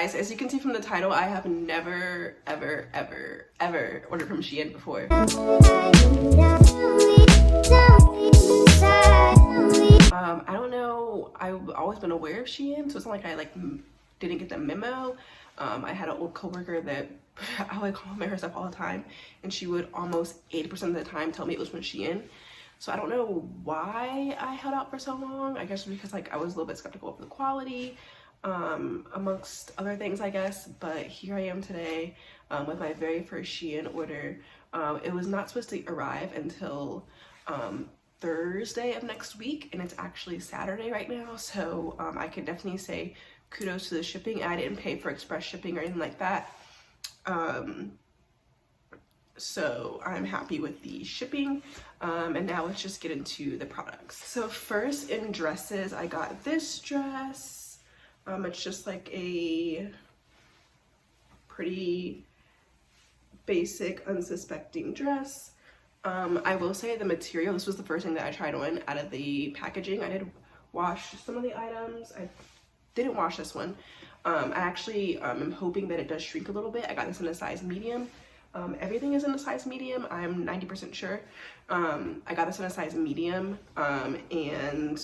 guys, as you can see from the title, I have never, ever, ever, ever ordered from Shein before. I don't know, I've always been aware of Shein, so it's not like I didn't get the memo. I had an old coworker that I would compliment her stuff all the time, and she would almost 80% of the time tell me it was from Shein. So I don't know why I held out for so long. I guess because I was a little bit skeptical of the quality, amongst other things, I guess. But here I am today with my very first Shein order. It was not supposed to arrive until Thursday of next week, and it's actually Saturday right now. So I can definitely say kudos to the shipping. I didn't pay for express shipping or anything like that. So I'm happy with the shipping, and now let's just get into the products. So first, in dresses, I got this dress. It's just like a pretty basic, unsuspecting dress. I will say the material, this was the first thing that I tried on out of the packaging. I did wash some of the items. I didn't wash this one. I actually am hoping that it does shrink a little bit. I got this in a size medium. Everything is in a size medium, I'm 90% sure. I got this in a size medium, and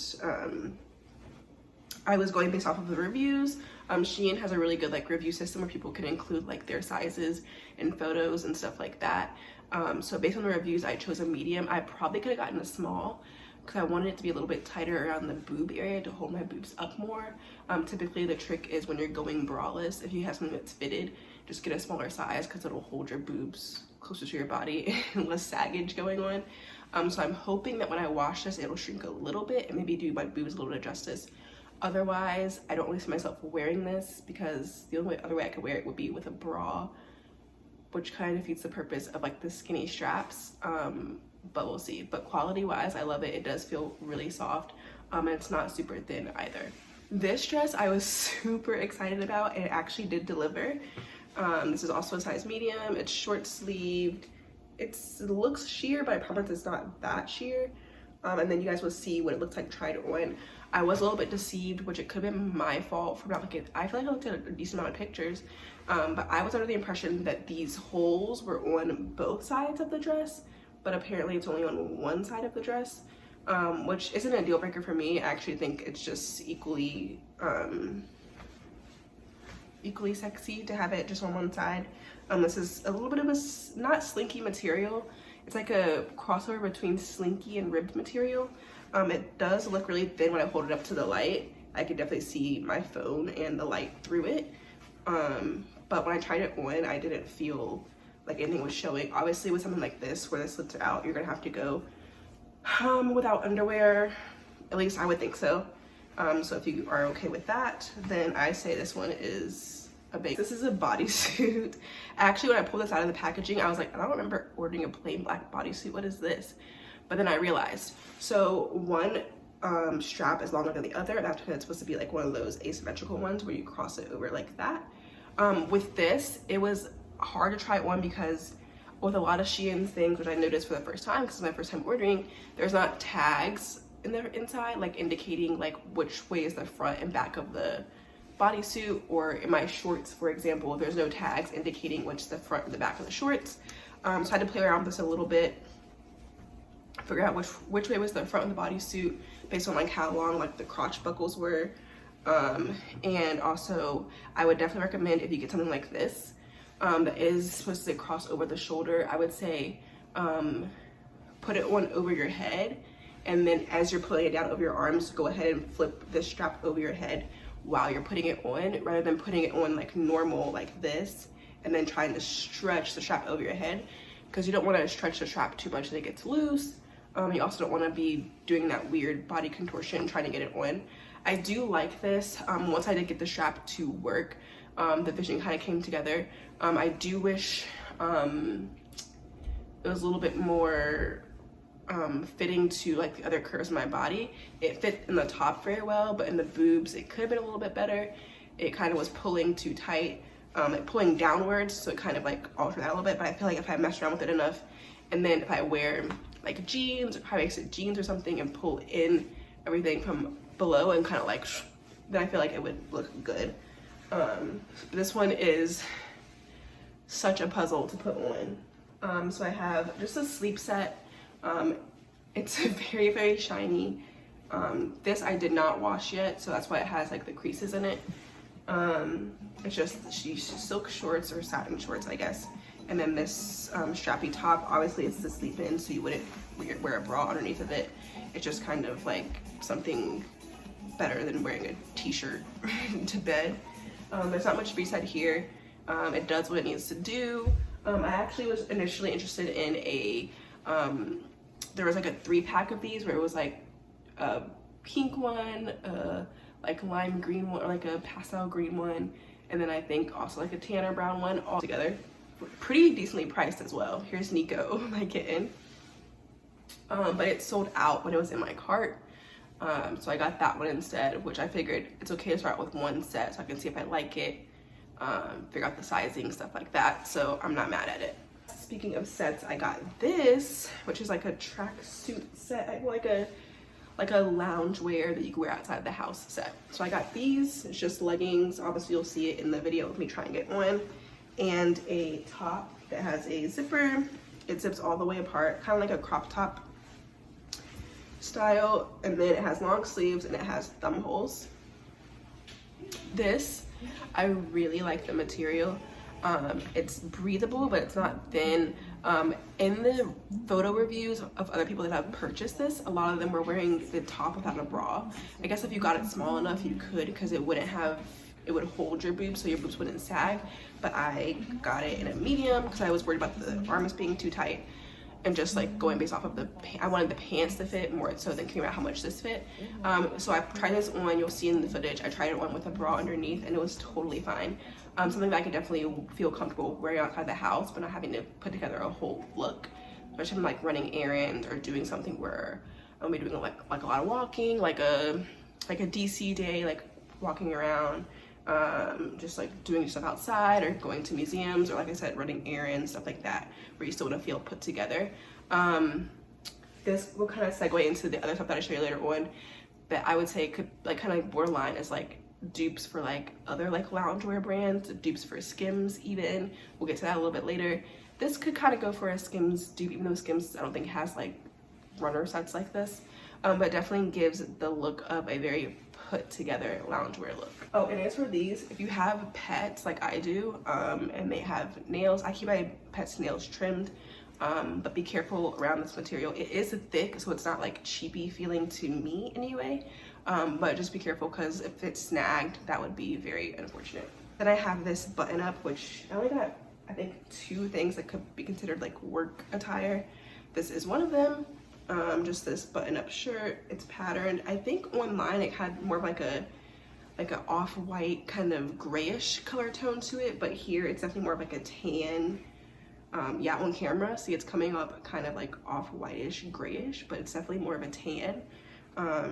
I was going based off of the reviews. Shein has a really good review system where people can include their sizes and photos and stuff like that. So based on the reviews, I chose a medium. I probably could have gotten a small because I wanted it to be a little bit tighter around the boob area to hold my boobs up more. Typically the trick is when you're going braless, if you have something that's fitted, just get a smaller size because it'll hold your boobs closer to your body and less saggage going on. So I'm hoping that when I wash this, it'll shrink a little bit and maybe do my boobs a little bit of justice. Otherwise, I don't really see myself wearing this because the only other way I could wear it would be with a bra, which kind of defeats the purpose of the skinny straps. But we'll see. But quality wise, I love it. It does feel really soft, and it's not super thin either. This dress I was super excited about, and it actually did deliver. This is also a size medium. It's short sleeved. It looks sheer, but I promise it's not that sheer. And then you guys will see what it looks like tried on. I was a little bit deceived, which it could have been my fault for not looking. I feel like I looked at a decent amount of pictures, but I was under the impression that these holes were on both sides of the dress, but apparently it's only on one side of the dress, which isn't a deal breaker for me. I actually think it's just equally sexy to have it just on one side. This is a little bit of a not slinky material. It's like a crossover between slinky and ribbed material. It does look really thin when I hold it up to the light. I can definitely see my phone and the light through it. But when I tried it on, I didn't feel like anything was showing. Obviously with something like this where the slits are out, you're gonna have to go without underwear. At least I would think so. So if you are okay with that, then I say this one is a big. This is a bodysuit. Actually, when I pulled this out of the packaging, I was like, I don't remember ordering a plain black bodysuit. What is this? But then I realized, so one strap is longer than the other. That's because it's supposed to be one of those asymmetrical ones where you cross it over like that. With this, it was hard to try on because with a lot of Shein things, which I noticed for the first time because it's my first time ordering, there's not tags in the inside indicating which way is the front and back of the bodysuit, or in my shorts, for example, there's no tags indicating which is the front and the back of the shorts. So I had to play around with this a little bit, figure out which way was the front of the bodysuit based on how long the crotch buckles were. And also I would definitely recommend, if you get something like this that is supposed to cross over the shoulder, I would say put it on over your head, and then as you're putting it down over your arms, go ahead and flip the strap over your head while you're putting it on, rather than putting it on normal this and then trying to stretch the strap over your head, because you don't want to stretch the strap too much that it gets loose. You also don't want to be doing that weird body contortion trying to get it on. I do like this. Once I did get the strap to work, the vision kind of came together. I do wish it was a little bit more fitting to the other curves of my body. It fit in the top very well, but in the boobs it could have been a little bit better. It kind of was pulling too tight, pulling downwards, so it kind of altered that a little bit. But I feel like if I mess around with it enough, and then if I wear jeans or high-waisted jeans or something and pull in everything from below and kind of then I feel like it would look good. This one is such a puzzle to put on. So I have just a sleep set. It's very, very shiny. This I did not wash yet, so that's why it has like the creases in it. It's just silk shorts or satin shorts, I guess. And then this strappy top, obviously it's to sleep in, so you wouldn't wear a bra underneath of it. It's just kind of like something better than wearing a t-shirt to bed. There's not much freestyle here. It does what it needs to do. I actually was initially interested in a, there was like a 3-pack of these where it was like a pink one, like lime green one, or like a pastel green one, and then I think also like a tan or brown one, all together. Pretty decently priced as well. Here's Nico, my kitten. But it sold out when it was in my cart. So I got that one instead, which I figured it's okay to start with one set so I can see if I like it, figure out the sizing, stuff like that. So I'm not mad at it. Speaking of sets, I got this, which is like a tracksuit set, like a lounge wear that you can wear outside the house set. So I got these. It's just leggings. Obviously you'll see it in the video of me trying it on, and a top that has a zipper. It zips all the way apart, kind of like a crop top style, and then it has long sleeves and it has thumb holes. This, I really like the material. It's breathable, but it's not thin. In the photo reviews of other people that have purchased this, a lot of them were wearing the top without a bra. I guess if you got it small enough, you could, because it would hold your boobs so your boobs wouldn't sag. But I got it in a medium because I was worried about the arms being too tight, and just like going based off of I wanted the pants to fit more so than caring about how much this fit. So I tried this on, you'll see in the footage, I tried it on with a bra underneath and it was totally fine. Something that I could definitely feel comfortable wearing outside the house, but not having to put together a whole look, especially if I'm like running errands or doing something where I'm doing like a lot of walking, like a DC day, like walking around, just like doing stuff outside or going to museums, or like I said, running errands, stuff like that, where you still want to feel put together. This will kind of segue into the other stuff that I show you later on, that I would say could like kind of borderline as like dupes for like other like loungewear brands, dupes for Skims even. We'll get to that a little bit later. This could kind of go for a Skims dupe, even though Skims I don't think has like runner sets like this, but definitely gives the look of a very put together loungewear look. Oh, and as for these, if you have pets like I do, and they have nails, I keep my pets' nails trimmed, but be careful around this material. It is thick, so it's not like cheapy feeling to me anyway, but just be careful, because if it's snagged, that would be very unfortunate. Then I have this button up, which I only got, I think, 2 things that could be considered like work attire. This is one of them. Just this button-up shirt. It's patterned. I think online it had more of like a off-white kind of grayish color tone to it, but here it's definitely more of like a tan. Yeah, on camera, see, it's coming up kind of like off-whitish grayish, but it's definitely more of a tan.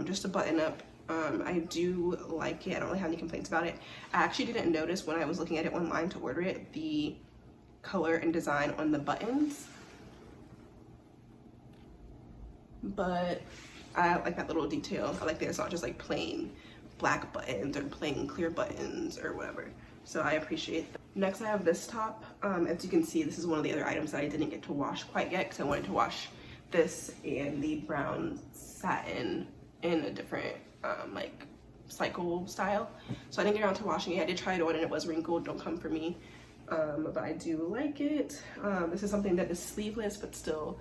Just a button-up. I do like it. I don't really have any complaints about it. I actually didn't notice when I was looking at it online to order it, the color and design on the buttons, but I like that little detail. I like that it's not just like plain black buttons or plain clear buttons or whatever. So I appreciate that. Next, I have this top. As you can see, this is one of the other items that I didn't get to wash quite yet, because I wanted to wash this and the brown satin in a different like cycle style. So I didn't get around to washing it. I did try it on and it was wrinkled. Don't come for me. But I do like it. This is something that is sleeveless but still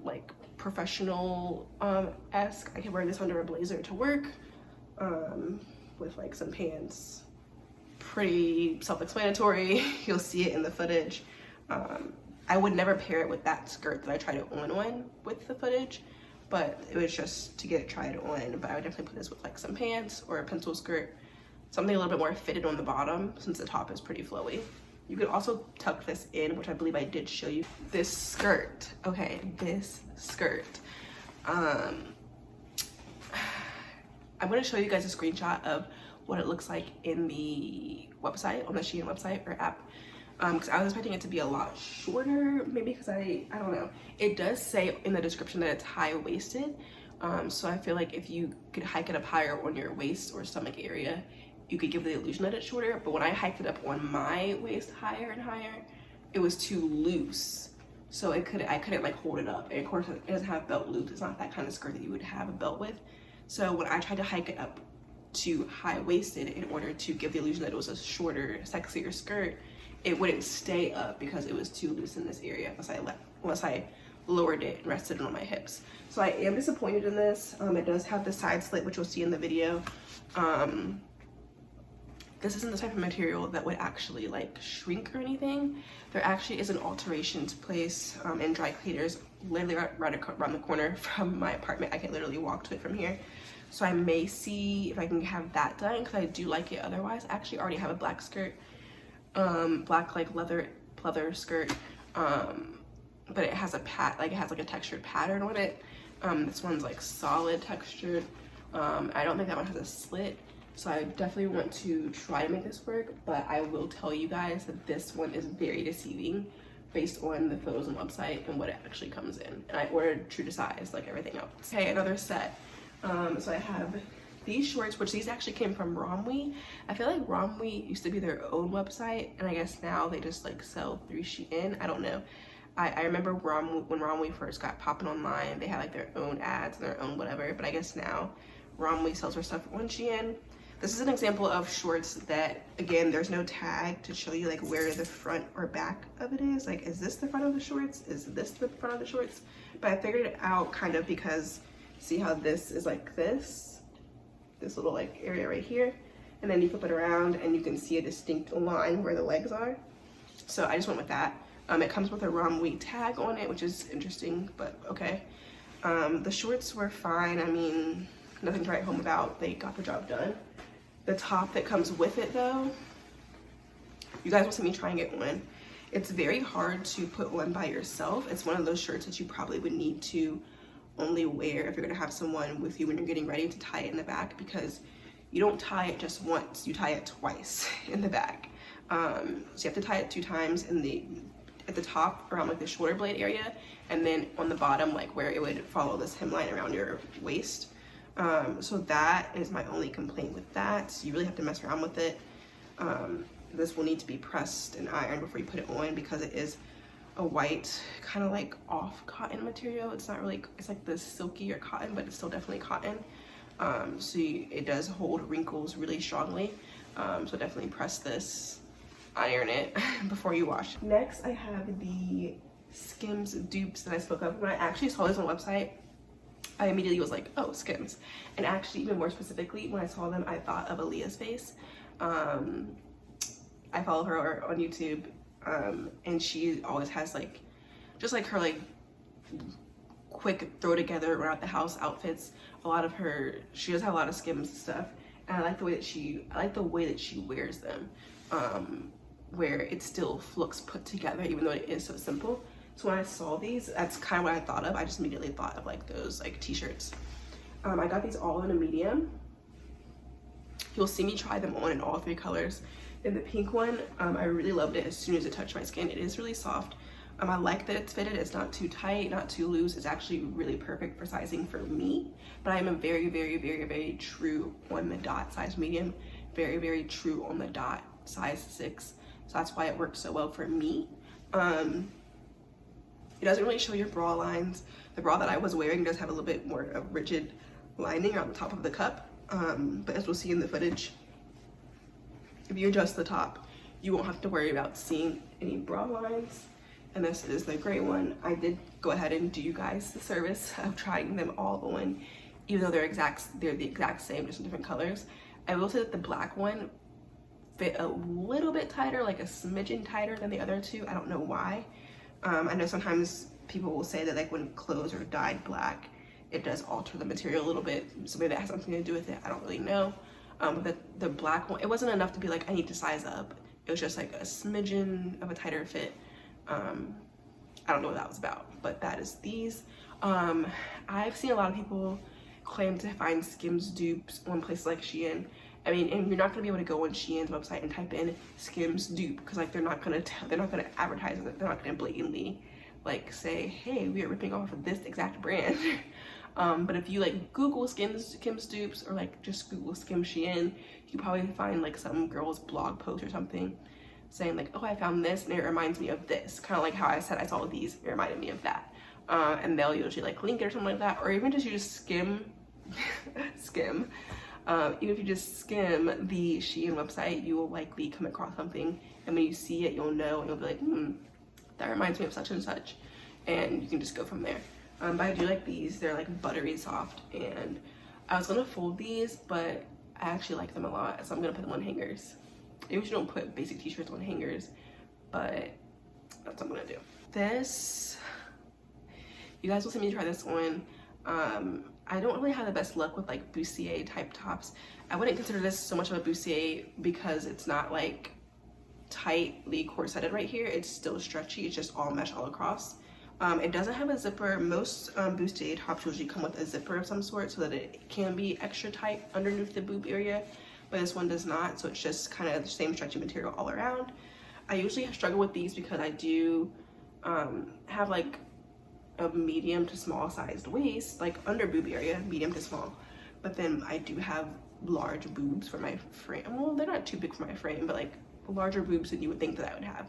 like professional-esque. I can wear this under a blazer to work with like some pants. Pretty self-explanatory. You'll see it in the footage. I would never pair it with that skirt that I tried it on with the footage, but it was just to get it tried on. But I would definitely put this with like some pants or a pencil skirt, something a little bit more fitted on the bottom, since the top is pretty flowy. You could also tuck this in, which I believe I did show you. This skirt, okay, this skirt. I'm gonna show you guys a screenshot of what it looks like in the website, on the Shein website or app. Because I was expecting it to be a lot shorter, maybe because I don't know. It does say in the description that it's high-waisted, so I feel like if you could hike it up higher on your waist or stomach area, you could give the illusion that it's shorter, but when I hiked it up on my waist higher and higher, it was too loose. So I couldn't like hold it up. And of course it doesn't have belt loops. It's not that kind of skirt that you would have a belt with. So when I tried to hike it up to high-waisted in order to give the illusion that it was a shorter, sexier skirt, it wouldn't stay up because it was too loose in this area unless I lowered it and rested it on my hips. So I am disappointed in this. It does have the side slit, which you'll see in the video. This isn't the type of material that would actually like shrink or anything. There actually is an alterations place in dry cleaners literally right around the corner from my apartment. I can literally walk to it from here. So I may see if I can have that done because I do like it otherwise. I actually already have a black skirt, black like leather skirt, but it has a it has like a textured pattern on it. This one's like solid textured. I don't think that one has a slit. So I definitely want to try to make this work, but I will tell you guys that this one is very deceiving based on the photos on the website and what it actually comes in. And I ordered true to size like everything else. Okay, another set. So I have these shorts, which these actually came from Romwe. I feel like Romwe used to be their own website, and I guess now they just like sell through Shein. I don't know. I remember when Romwe first got popping online, they had like their own ads and their own whatever, but I guess now Romwe sells their stuff on Shein. This is an example of shorts that, again, there's no tag to show you like where the front or back of it is. Like, is this the front of the shorts? Is this the front of the shorts? But I figured it out kind of because see how this is like this little like area right here, and then you flip it around and you can see a distinct line where the legs are. So I just went with that. It comes with a Romwe tag on it, which is interesting, but okay. The shorts were fine. I mean, nothing to write home about. They got the job done. The top that comes with it though, you guys will see me trying it on. It's very hard to put on by yourself. It's one of those shirts that you probably would need to only wear if you're gonna have someone with you when you're getting ready to tie it in the back, because you don't tie it just once, you tie it twice in the back. So you have to tie it 2 times at the top around like the shoulder blade area, and then on the bottom like where it would follow this hemline around your waist. So that is my only complaint with that. You really have to mess around with it. This will need to be pressed and ironed before you put it on because it is a white kind of like off cotton material. It's not really, it's like the silkier cotton, but it's still definitely cotton. It does hold wrinkles really strongly. So definitely press this, iron it before you wash. Next, I have the Skims Dupes that I spoke of. When I actually saw this on the website, I immediately was like, oh, Skims. And actually, even more specifically, when I saw them, I thought of Aaliyah's face. I follow her on YouTube, and she always has like, just like her like quick throw together around the house outfits. She does have a lot of Skims stuff, and I like the way that she wears them, where it still looks put together even though it is so simple. So when I saw these, that's kind of what I thought of. I just immediately thought of like those like t-shirts. I got these all in a medium. You'll see me try them on in all 3 colors. In the pink one, I really loved it as soon as it touched my skin. It is really soft. I like that it's fitted. It's not too tight, not too loose. It's actually really perfect for sizing for me. But I am a very, very, very, very true on the dot size medium. Very, very true on the dot size 6. So that's why it works so well for me. It doesn't really show your bra lines. The bra that I was wearing does have a little bit more of rigid lining around the top of the cup. But as we'll see in the footage, if you adjust the top, you won't have to worry about seeing any bra lines. And this is the gray one. I did go ahead and do you guys the service of trying them all on, even though they're the exact same, just in different colors. I will say that the black one fit a little bit tighter, like a smidgen tighter than the other 2. I don't know why. I know sometimes people will say that like when clothes are dyed black, it does alter the material a little bit. So maybe that has something to do with it. I don't really know. But the black one, it wasn't enough to be like, I need to size up. It was just like a smidgen of a tighter fit. I don't know what that was about, but that is these. I've seen a lot of people claim to find Skims dupes on places like Shein. I mean, and you're not gonna be able to go on Shein's website and type in Skims dupe because like they're not gonna advertise it. They're not gonna blatantly like say, hey, we are ripping off of this exact brand. But if you like Google Skims Dupes or like just Google Skims Shein, you probably find like some girl's blog post or something saying like, oh, I found this and it reminds me of this. Kind of like how I said I saw these, it reminded me of that. And they'll usually like link it or something like that, or even just you just skim even if you just skim the Shein website, you will likely come across something, and when you see it, you'll know, and you'll be like, that reminds me of such and such, and you can just go from there. But I do like these. They're like buttery soft, and I was gonna fold these, but I actually like them a lot, so I'm gonna put them on hangers. I usually don't put basic t-shirts on hangers, but that's what I'm gonna do. This, you guys will see me try this on. I don't really have the best luck with like bustier type tops. I wouldn't consider this so much of a bustier because it's not like tightly corseted right here. It's still stretchy. It's just all mesh all across. It doesn't have a zipper. Most bustier tops usually come with a zipper of some sort so that it can be extra tight underneath the boob area, but this one does not, so it's just kind of the same stretchy material all around. I usually struggle with these because I do have like a medium to small sized waist, like under boob area, medium to small, but then I do have large boobs for my frame. Well, they're not too big for my frame, but like larger boobs than you would think that I would have.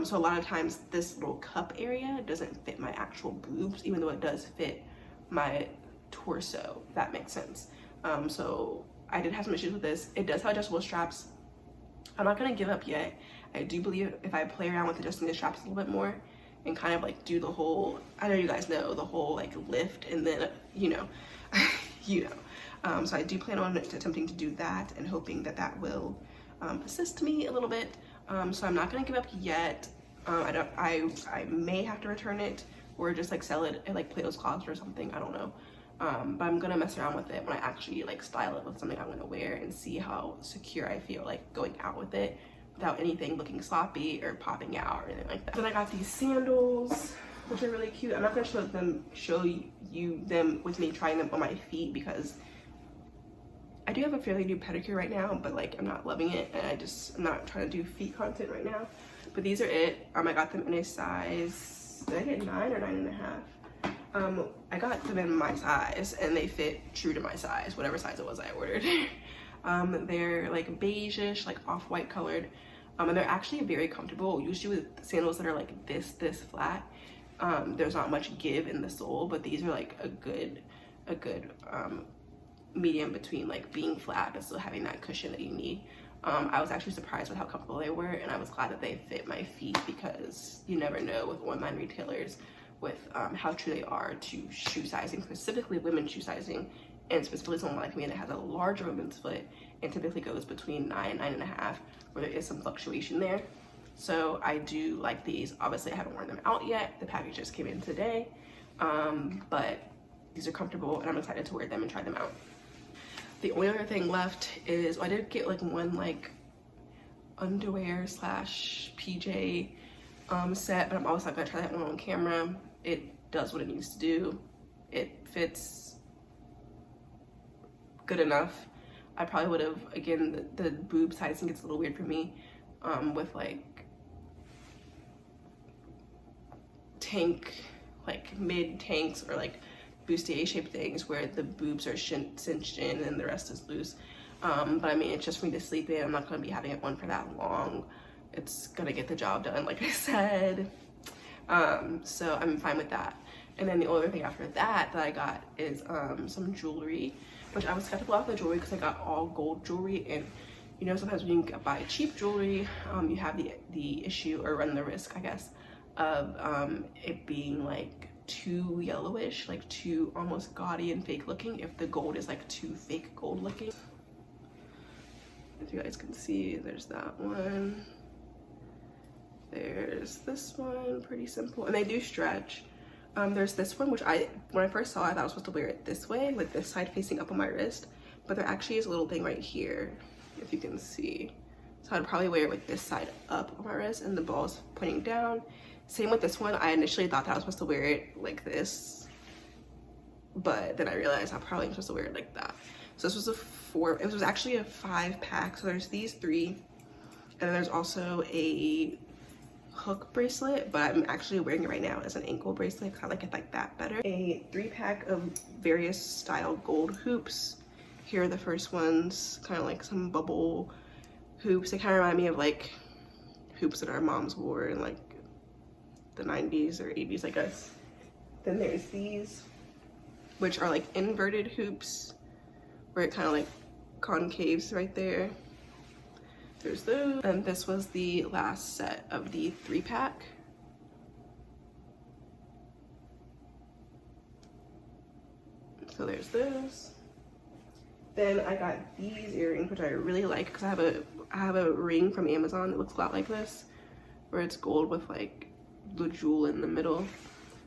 So a lot of times this little cup area doesn't fit my actual boobs, even though it does fit my torso, if that makes sense. So I did have some issues with this. It does have adjustable straps. I'm not gonna give up yet. I do believe if I play around with adjusting the straps a little bit more and kind of like do the whole, I know you guys know, the whole like lift and then, you know, so I do plan on attempting to do that and hoping that that will assist me a little bit. So I'm not gonna give up yet. I may have to return it or just like sell it at like Plato's Closet or something, I don't know. But I'm gonna mess around with it when I actually like style it with something I'm gonna wear and see how secure I feel like going out with it without anything looking sloppy or popping out or anything like that. Then I got these sandals, which are really cute. I'm not gonna show you them with me trying them on my feet because I do have a fairly new pedicure right now, but like I'm not loving it, and I'm not trying to do feet content right now. But these are it. I got them in a size, did I get 9 or 9.5? I got them in my size and they fit true to my size, whatever size it was I ordered. They're like beige-ish, like off-white colored, and they're actually very comfortable. Usually with sandals that are like this flat, there's not much give in the sole, but these are like a good medium between like being flat but still having that cushion that you need. I was actually surprised with how comfortable they were, and I was glad that they fit my feet because you never know with online retailers with how true they are to shoe sizing, specifically women's shoe sizing, and specifically someone like me that has a larger women's foot and typically goes between 9 and 9.5, where there is some fluctuation there. So I do like these. Obviously I haven't worn them out yet. The package just came in today, but these are comfortable and I'm excited to wear them and try them out. The only other thing left is I did get like one like underwear slash PJ set, but I'm also not gonna try that one on camera. It does what it needs to do. It fits good enough. I probably would have, again, the boob sizing gets a little weird for me with like tank, like mid tanks or like bustier shaped things where the boobs are cinched in and the rest is loose. But I mean, it's just for me to sleep in. I'm not going to be having it on for that long. It's going to get the job done, like I said. So I'm fine with that. And then the other thing after that I got is some jewelry, which I was skeptical of the jewelry because I got all gold jewelry, and you know, sometimes when you buy cheap jewelry, you have the issue or run the risk, I guess, of it being like too yellowish, like too almost gaudy and fake looking if the gold is like too fake gold looking. If you guys can see, there's that one. There's this one, pretty simple, and they do stretch. There's this one, which when I first saw it, I thought I was supposed to wear it this way, like this side facing up on my wrist, but there actually is a little thing right here, if you can see. So I'd probably wear it with this side up on my wrist and the balls pointing down. Same with this one. I initially thought that I was supposed to wear it like this, but then I realized I probably am supposed to wear it like that. So this was it was actually a 5-pack. So there's these 3, and then there's also a hook bracelet, but I'm actually wearing it right now as an ankle bracelet because I like it like that better. A 3-pack of various style gold hoops. Here are the first ones, kind of like some bubble hoops. They kind of remind me of like hoops that our moms wore in like the 90s or 80s, I guess. Then there's these, which are like inverted hoops, where it kind of like concaves right there. There's those. And this was the last set of the 3-pack. So there's those. Then I got these earrings, which I really like because I have a ring from Amazon that looks a lot like this, where it's gold with like the jewel in the middle.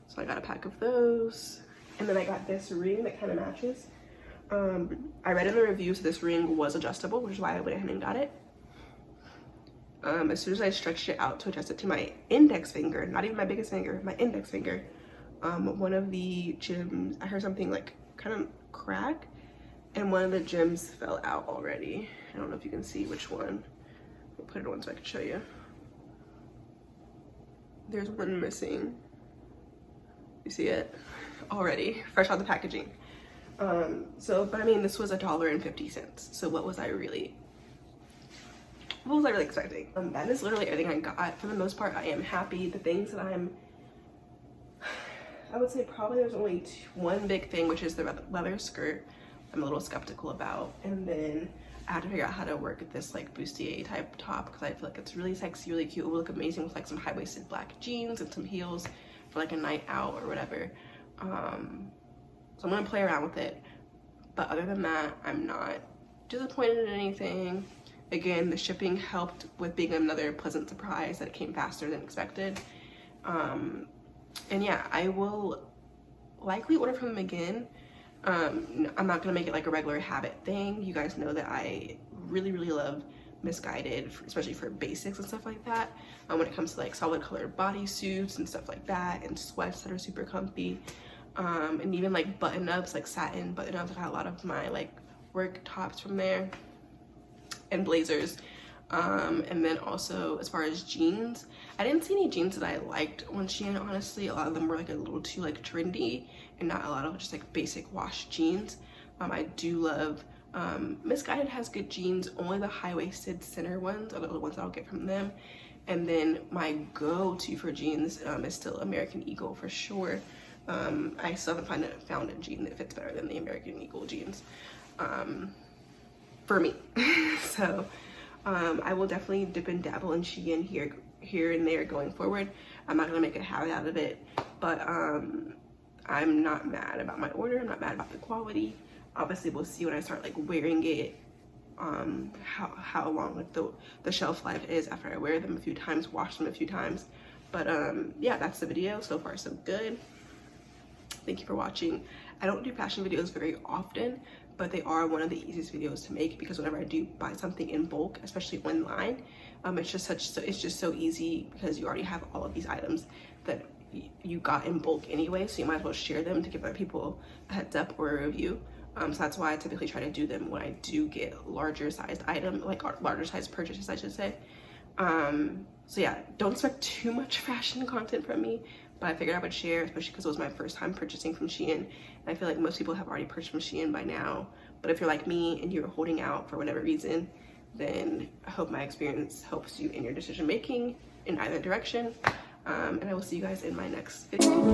So I got a pack of those. And then I got this ring that kind of matches. I read in the review, so this ring was adjustable, which is why I went ahead and got it. As soon as I stretched it out to adjust it to my index finger, not even my biggest finger, my index finger, one of the gems, I heard something like kind of crack, and one of the gems fell out already. I don't know if you can see which one. I'll put it on so I can show you. There's one missing. You see it? Already, fresh out the packaging. But I mean, this was $1.50. So what was I really expecting? That is literally everything I got. For the most part, I am happy. The things that I would say probably there's only one big thing, which is the leather skirt I'm a little skeptical about. And then I had to figure out how to work at this like bustier type top because I feel like it's really sexy, really cute. It would look amazing with like some high-waisted black jeans and some heels for like a night out or whatever. So I'm gonna play around with it. But other than that, I'm not disappointed in anything. Again, the shipping helped with being another pleasant surprise that it came faster than expected. And yeah, I will likely order from them again. I'm not gonna make it like a regular habit thing. You guys know that I really love Misguided, especially for basics and stuff like that. When it comes to like solid colored bodysuits and stuff like that, and sweats that are super comfy, and even like button-ups, like satin button-ups. I got a lot of my like work tops from there, and blazers. And then also as far as jeans, I didn't see any jeans that I liked on Shein, honestly. A lot of them were like a little too like trendy and not a lot of just like basic wash jeans. I do love Misguided has good jeans. Only the high-waisted center ones are the ones I'll get from them. And then my go-to for jeans is still American Eagle for sure. I still haven't found a jean that fits better than the American Eagle jeans for me. So I will definitely dip and dabble in Shein here and there going forward. I'm not gonna make a habit out of it, but I'm not mad about my order. I'm not mad about the quality. Obviously, we'll see when I start like wearing it, how long like the shelf life is after I wear them a few times, wash them a few times. But yeah, that's the video. So far, so good. Thank you for watching. I don't do fashion videos very often, but they are one of the easiest videos to make because whenever I do buy something in bulk, especially online, it's just so easy because you already have all of these items that you got in bulk anyway, so you might as well share them to give other people a heads up or a review. So that's why I typically try to do them when I do get larger sized items, like larger sized purchases, I should say. So yeah, don't expect too much fashion content from me, but I figured I would share, especially because it was my first time purchasing from Shein. And I feel like most people have already purchased from Shein by now. But if you're like me and you're holding out for whatever reason, then I hope my experience helps you in your decision making in either direction. And I will see you guys in my next video.